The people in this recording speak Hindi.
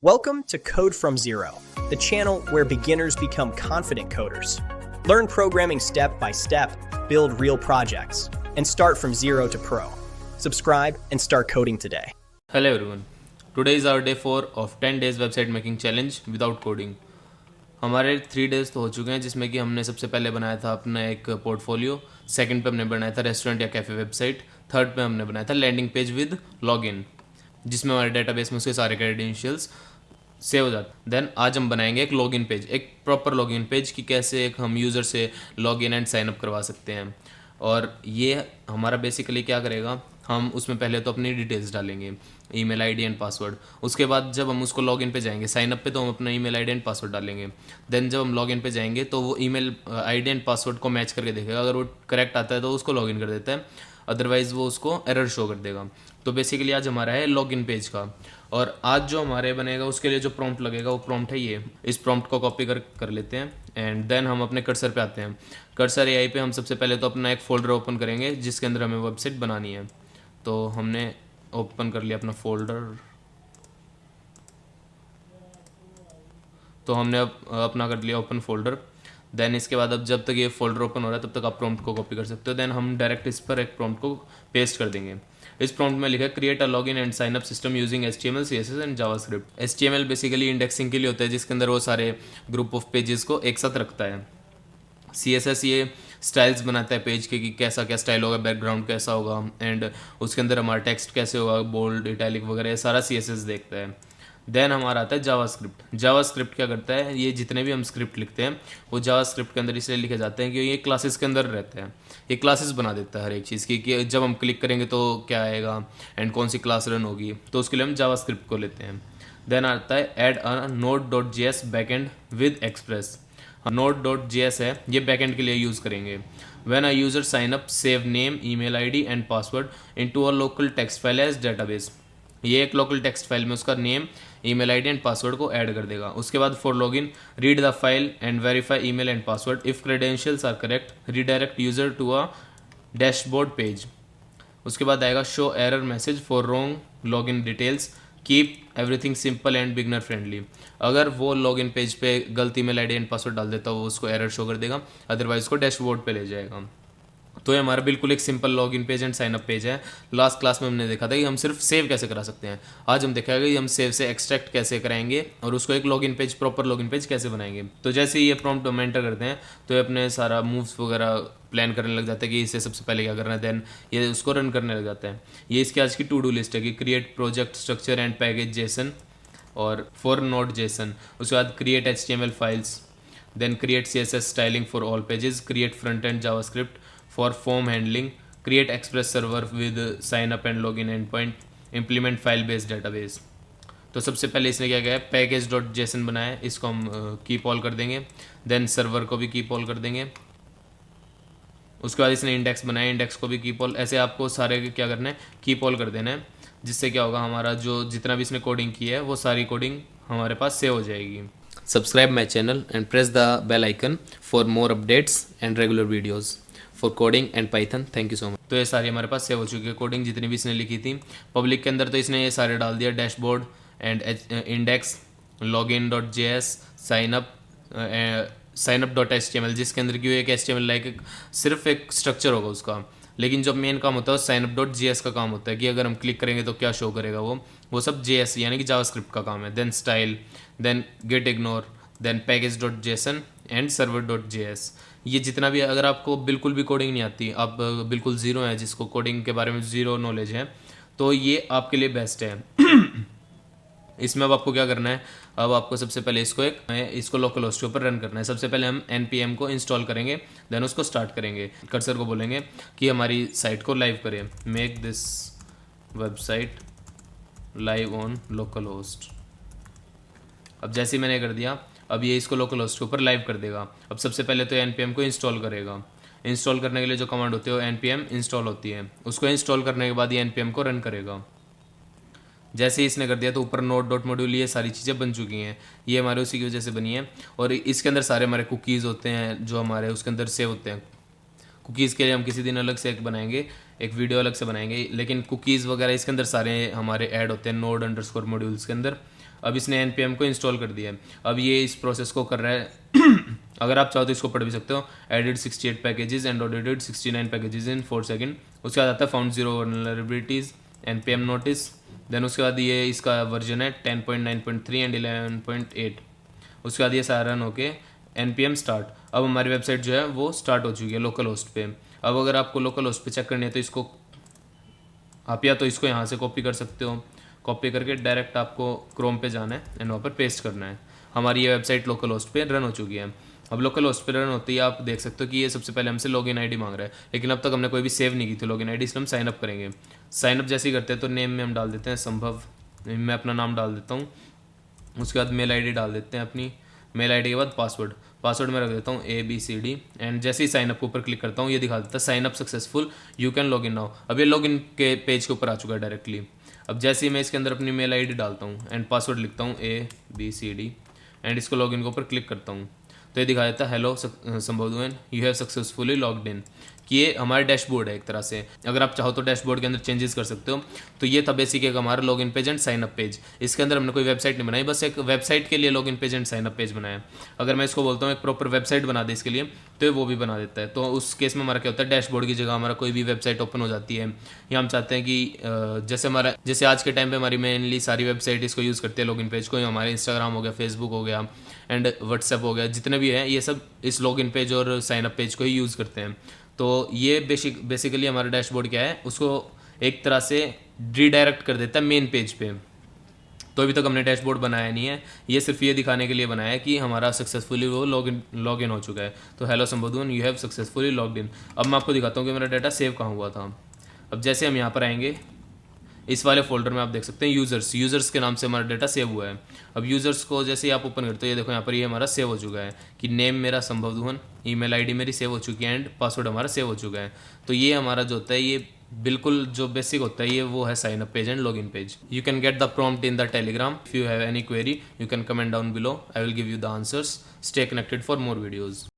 Welcome to Code from Zero, the channel where beginners become confident coders. Learn programming step by step, build real projects, and start from zero to pro. Subscribe and start coding today. Hello everyone. Today is our day 4 of 10 days website making challenge without coding. हमारे 3 डेज तो हो चुके हैं जिसमें कि हमने सबसे पहले बनाया था अपना एक पोर्टफोलियो, सेकंड पे हमने बनाया था रेस्टोरेंट या कैफ़े वेबसाइट, थर्ड पे हमने बनाया था लैंडिंग पेज विद लॉगिन जिसमें हमारे डेटाबेस में उसके सारे क्रेडेंशियल्स सेव हो जाते। देन आज हम बनाएंगे एक लॉगिन पेज, एक प्रॉपर लॉगिन पेज कि कैसे एक हम यूज़र से लॉगिन एंड साइन अप करवा सकते हैं। और ये हमारा बेसिकली क्या करेगा, हम उसमें पहले तो अपनी डिटेल्स डालेंगे, ईमेल आईडी एंड पासवर्ड। उसके बाद जब हम उसको लॉगिन पे जाएंगे, साइन अप पे तो हम अपना ईमेल आईडी एंड पासवर्ड डालेंगे। देन जब हम लॉगिन पे जाएंगे तो वो ईमेल आईडी एंड पासवर्ड को मैच करके देखेगा, अगर वो करेक्ट आता है तो उसको लॉगिन कर देता है, अदरवाइज़ वो उसको एरर शो कर देगा। तो बेसिकली आज हमारा है लॉगिन पेज का। और आज जो हमारे बनेगा उसके लिए जो प्रॉम्प्ट लगेगा वो प्रॉम्प्ट है ये। इस प्रॉम्प्ट को कॉपी कर लेते हैं एंड देन हम अपने कर्सर पे आते हैं। कर्सर एआई पे हम सबसे पहले तो अपना एक फ़ोल्डर ओपन करेंगे जिसके अंदर हमें वेबसाइट बनानी है। तो हमने ओपन कर लिया अपना फोल्डर। तो हमने अब अपना कर लिया ओपन फोल्डर। देन इसके बाद अब जब तक ये फोल्डर ओपन हो रहा है तब तक आप प्रॉम्प्ट को कॉपी कर सकते हो। देन हम डायरेक्ट इस पर एक प्रॉम्प्ट को पेस्ट कर देंगे। इस प्रॉम्प्ट में लिखा है create a login and sign up system using HTML CSS and JavaScript. HTML basically indexing के लिए होता है जिसके अंदर वो सारे ग्रुप ऑफ पेजेस को एक साथ रखता है। CSS ये स्टाइल्स बनाता है पेज के कि कैसा क्या स्टाइल होगा, बैकग्राउंड कैसा होगा एंड उसके अंदर हमारा टेक्स्ट कैसे होगा, बोल्ड इटैलिक वगैरह सारा CSS देखता है। देन हमारा आता है जावास्क्रिप्ट। जावास्क्रिप्ट क्या करता है, ये जितने भी हम स्क्रिप्ट लिखते हैं वो जावास्क्रिप्ट के अंदर इसलिए लिखे जाते हैं कि ये क्लासेस के अंदर रहते हैं। ये क्लासेस बना देता है हर एक चीज़ की कि जब हम क्लिक करेंगे तो क्या आएगा एंड कौन सी क्लास रन होगी, तो उसके लिए हम जावास्क्रिप्ट को लेते हैं। देन आता है add a node.js backend with express. node.js है, ये बैकएंड के लिए यूज़ करेंगे। When a user sign up, save name, email ID and password into a local text file as database। ये एक लोकल टेक्स्ट फाइल में उसका name, email ID and password को ऐड कर देगा। उसके बाद for login read the file and verify email and password. If credentials are correct redirect user to a dashboard page. उसके बाद आएगा show error message for wrong login details, keep everything simple and beginner friendly. अगर वो लॉगिन पेज पे गलती ईमेल आईडी एंड पासवर्ड डाल देता है वो उसको एरर शो कर देगा, अदरवाइज उसको डैशबोर्ड पे ले जाएगा। तो ये हमारा बिल्कुल एक simple login page and sign up page है। लास्ट क्लास में हमने देखा था कि हम सिर्फ सेव कैसे करा सकते हैं। आज हम देखेंगे कि हम सेव से एक्सट्रैक्ट कैसे कराएंगे और उसको एक login page, proper login page कैसे बनाएंगे। तो जैसे ही ये प्रॉम्प्ट हम एंटर करते हैं तो ये अपने सारा मूव्स वगैरह प्लान करने लग जाता है कि इसे सबसे पहले क्या करना है। देन ये उसको रन करने लग जाता है। ये इसकी आज की टू डू लिस्ट है कि create project structure and package JSON और फॉर नोट जेसन। उसके बाद create HTML files, then create CSS styling for all pages, create front end JavaScript for form handling, create express server with sign up and login end point, implement file based database. तो सबसे पहले इसने क्या किया है, पैकेज.json बनाया है, इसको हम कीप ऑल कर देंगे। देन सर्वर को भी कीप ऑल कर देंगे। उसके बाद इसने इंडेक्स बनाया, इंडेक्स को भी कीप ऑल। ऐसे आपको सारे क्या करना है, कीप ऑल कर देना है, जिससे क्या होगा हमारा जो जितना भी इसने कोडिंग की है वो सारी कोडिंग हमारे पास सेव हो जाएगी। Subscribe my channel and press the bell icon for more updates and regular videos for coding and Python. Thank you so much. तो ये सारी हमारे पास सेव हो चुकी है कोडिंग जितनी भी इसने लिखी थी। पब्लिक के अंदर तो इसने ये सारे डाल दिया, dashboard and index, login.js, signup.html, जिसके अंदर की एक HTML लाइक सिर्फ एक स्ट्रक्चर होगा उसका, लेकिन जो मेन काम होता है signup.js का काम होता है कि अगर हम क्लिक करेंगे तो क्या शो करेगा वो सब JS यानी कि जावास्क्रिप्ट का काम है। Then style, then git ignore, then पैकेज.json एंड सर्वर.js। ये जितना भी, अगर आपको बिल्कुल भी कोडिंग नहीं आती, आप बिल्कुल ज़ीरो हैं, जिसको कोडिंग के बारे में ज़ीरो नॉलेज है, तो ये आपके लिए बेस्ट है। इसमें अब आपको क्या करना है, अब आपको सबसे पहले इसको लोकल होस्ट के ऊपर रन करना है। सबसे पहले हम npm को इंस्टॉल करेंगे, देन उसको स्टार्ट करेंगे। कर्सर को बोलेंगे कि हमारी साइट को लाइव करें, make this website live on local host. अब जैसे ही मैंने कर दिया, अब ये इसको लोकल होस्ट के ऊपर लाइव कर देगा। अब सबसे पहले तो npm को इंस्टॉल करेगा। इंस्टॉल करने के लिए जो कमांड होती है वो npm इंस्टॉल होती है। उसको इंस्टॉल करने के बाद ये npm को रन करेगा। जैसे ही इसने कर दिया तो ऊपर node.module ये सारी चीज़ें बन चुकी हैं। ये हमारे उसी की वजह से बनी है। और इसके अंदर सारे हमारे कुकीज़ होते हैं जो हमारे उसके अंदर सेव होते हैं। कुकीज़ के लिए हम किसी दिन अलग से एक बनाएंगे, एक वीडियो अलग से बनाएंगे, लेकिन कुकीज़ वगैरह इसके अंदर सारे हमारे ऐड होते हैं node_modules के अंदर। अब इसने npm को इंस्टॉल कर दिया है। अब ये इस प्रोसेस को कर रहा है अगर आप चाहो तो इसको पढ़ भी सकते हो। Added 68 packages and audited 69 packages in 4 second. उसके बाद आता है found 0 vulnerabilities npm notice. Then उसके बाद ये इसका वर्जन है 10.9.3 एंड 11.8। उसके बाद ये सारा रन होके npm स्टार्ट। अब हमारी वेबसाइट जो है वो स्टार्ट हो चुकी है लोकल होस्ट पे। अब अगर आपको लोकल होस्ट पे चेक करनी है तो इसको आप या तो इसको यहाँ से कॉपी कर सकते हो। कॉपी करके डायरेक्ट आपको क्रोम पे जाना है एंड वहाँ पर पेस्ट करना है। हमारी ये वेबसाइट लोकल होस्ट पे रन हो चुकी है। अब लोकल होस्ट पे रन होती है आप देख सकते हो कि ये सबसे पहले हमसे लॉगिन आईडी मांग रहा है, लेकिन अब तक हमने कोई भी सेव नहीं की थी लॉगिन आईडी, इसलिए हम साइन अप करेंगे। साइन अप जैसे ही करते हैं तो नेम में हम डाल देते हैं संभव, मैं अपना नाम डाल देता हूँ। उसके बाद मेल आईडी डाल देते हैं अपनी। मेल आईडी के बाद पासवर्ड में रख देता हूँ ABCD एंड जैसे ही साइन अप के ऊपर क्लिक करता हूँ ये दिखा देता है sign up successful, you can log in now. अब ये लॉग इन के पेज के ऊपर आ चुका है डायरेक्टली। अब जैसे ही मैं इसके अंदर अपनी मेल आईडी डालता हूँ एंड पासवर्ड लिखता हूँ ABCD एंड इसको लॉग इन के ऊपर क्लिक करता हूँ तो ये दिखा देता है हेलो संबोधन you have successfully logged in, कि ये हमारा डैशबोर्ड है एक तरह से। अगर आप चाहो तो डैशबोर्ड के अंदर चेंजेस कर सकते हो। तो ये था बेसिक एक हमारा login page and sign up page. इसके अंदर हमने कोई वेबसाइट नहीं बनाई, बस एक वेबसाइट के लिए login page and sign up page बनाया। अगर मैं इसको बोलता हूँ एक प्रॉपर वेबसाइट बना दे इसके लिए तो ये वो भी बना देता है। तो उस केस में हमारा क्या होता है डैशबोर्ड की जगह हमारा कोई भी वेबसाइट ओपन हो जाती है। या हम चाहते हैं कि जैसे आज के टाइम पे हमारी मेनली सारी वेबसाइट इसको यूज़ करते हैं लॉगिन पेज को। हमारे इंस्टाग्राम हो गया, फेसबुक हो गया एंड व्हाट्सएप हो गया, जितने भी हैं ये सब इस लॉगिन पेज और साइन अप पेज को ही यूज़ करते हैं। तो ये बेसिकली हमारा डैशबोर्ड क्या है उसको एक तरह से रीडायरेक्ट कर देता है मेन पेज पे। तो अभी तक हमने डैशबोर्ड बनाया नहीं है, ये सिर्फ ये दिखाने के लिए बनाया है कि हमारा सक्सेसफुली वो लॉग इन हो चुका है। तो हेलो संबोधन you have successfully logged in. अब मैं आपको दिखाता हूँ कि मेरा डाटा सेव कहाँ हुआ था। अब जैसे हम यहाँ पर आएंगे इस वाले फोल्डर में आप देख सकते हैं यूज़र्स के नाम से हमारा डाटा सेव हुआ है। अब यूज़र्स को जैसे ही आप ओपन करते हो ये देखो यहाँ पर ये हमारा सेव हो चुका है कि नेम मेरा संभव दुहन, ईमेल आईडी मेरी सेव हो चुकी है एंड पासवर्ड हमारा सेव हो चुका है। तो ये हमारा जो होता है ये बिल्कुल जो बेसिक होता है ये वो है sign up page and login page. You can get the prompt in the Telegram. If you have any query you can comment down below, I will give you the answers. Stay connected for more videos.